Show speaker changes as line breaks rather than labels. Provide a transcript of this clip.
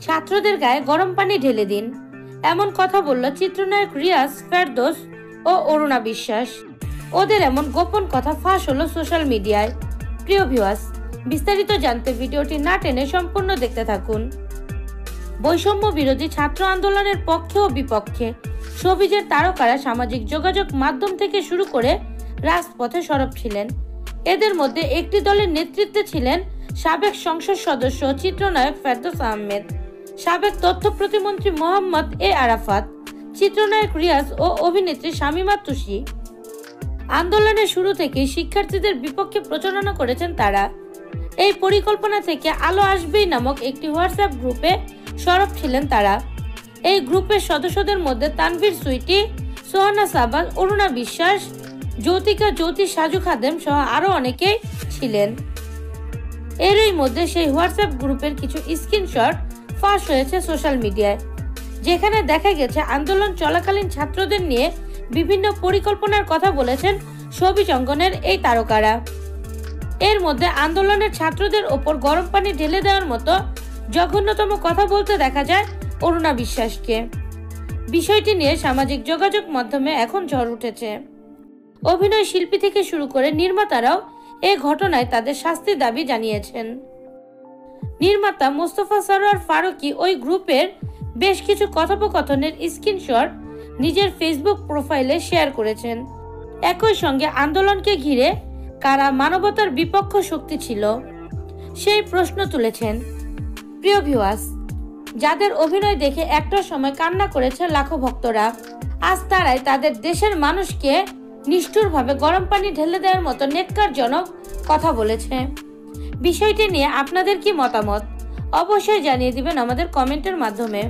ছাত্রদের গায়ে গরম পানি ঢেলে দিন, এমন কথা বলল চিত্রনায়ক রিয়াজ, ফেরদৌস ও অরুণা বিশ্বাস। ওদের এমন গোপন কথা ফাঁস হলো সোশ্যাল মিডিয়ায়। প্রিয় ভিউয়ার্স, বিস্তারিত জানতে ভিডিওটি না টেনে সম্পূর্ণ দেখতে থাকুন। বৈষম্য বিরোধী ছাত্র আন্দোলনের পক্ষে ও বিপক্ষে শোবিজের তারকারা সামাজিক যোগাযোগ মাধ্যম থেকে শুরু করে রাজপথে সরব ছিলেন। এদের মধ্যে একটি দলের নেতৃত্বে ছিলেন সাবেক সংসদ সদস্য চিত্রনায়ক ফেরদৌস আহমেদ, সাবেক তথ্য প্রতিমন্ত্রী মোহাম্মদ এ আরাফাত, চিত্রনায়ক রিয়াজ ও অভিনেত্রী শামীমা তুষি। আন্দোলনের শুরু থেকে শিক্ষার্থীদের বিপক্ষে প্রচারণা করেছেন তারা। এই পরিকল্পনা থেকে আলো আসবেই নামক একটি হোয়াটসঅ্যাপ গ্রুপে সরব ছিলেন তারা। এই গ্রুপের সদস্যদের মধ্যে তানভীর সুইটি, সোহানা সাবাল, অরুণা বিশ্বাস, জ্যোতিকা জ্যোতি, সাজু খাদেম সহ আরো অনেকেই ছিলেন। এরই মধ্যে সেই হোয়াটসঅ্যাপ গ্রুপের কিছু স্ক্রিনশট ফাঁস হয়েছে সোশ্যাল মিডিয়ায়, যেখানে দেখা গেছে আন্দোলন চলাকালীন ছাত্রদের নিয়ে বিভিন্ন পরিকল্পনার কথা বলেছেন শোবিজ অঙ্গনের এই তারকারা। এর মধ্যে আন্দোলনের ছাত্রদের ওপর গরম পানি ঢেলে দেওয়ার মতো জঘন্যতম কথা বলতে দেখা যায় অরুণা বিশ্বাসকে। বিষয়টি নিয়ে সামাজিক যোগাযোগ মাধ্যমে এখন ঝড় উঠেছে। অভিনয় শিল্পী থেকে শুরু করে নির্মাতারাও এই ঘটনায় তাদের শাস্তির দাবি জানিয়েছেন। নির্মাতা মোস্তফা সরোয়ার ফারুকী ওই গ্রুপের বেশ কিছু কথোপকথনের স্ক্রিনশট নিজের ফেসবুক প্রোফাইলে শেয়ার করেছেন। একই সঙ্গে আন্দোলনকে ঘিরে কারা মানবতার বিপক্ষ শক্তি ছিল সেই প্রশ্ন তুলেছেন। প্রিয় ভিউয়ার্স, যাদের অভিনয় দেখে একটা সময় কান্না করেছে লাখো ভক্তরা, আজ তারাই তাদের দেশের মানুষকে নিষ্ঠুরভাবে গরম পানি ঢেলে দেওয়ার মতো নেক্কারজনক কথা বলেছে। বিষয়টি নিয়ে আপনাদের কি মতামত অবশ্যই জানিয়ে দিবেন আমাদের কমেন্টের মাধ্যমে।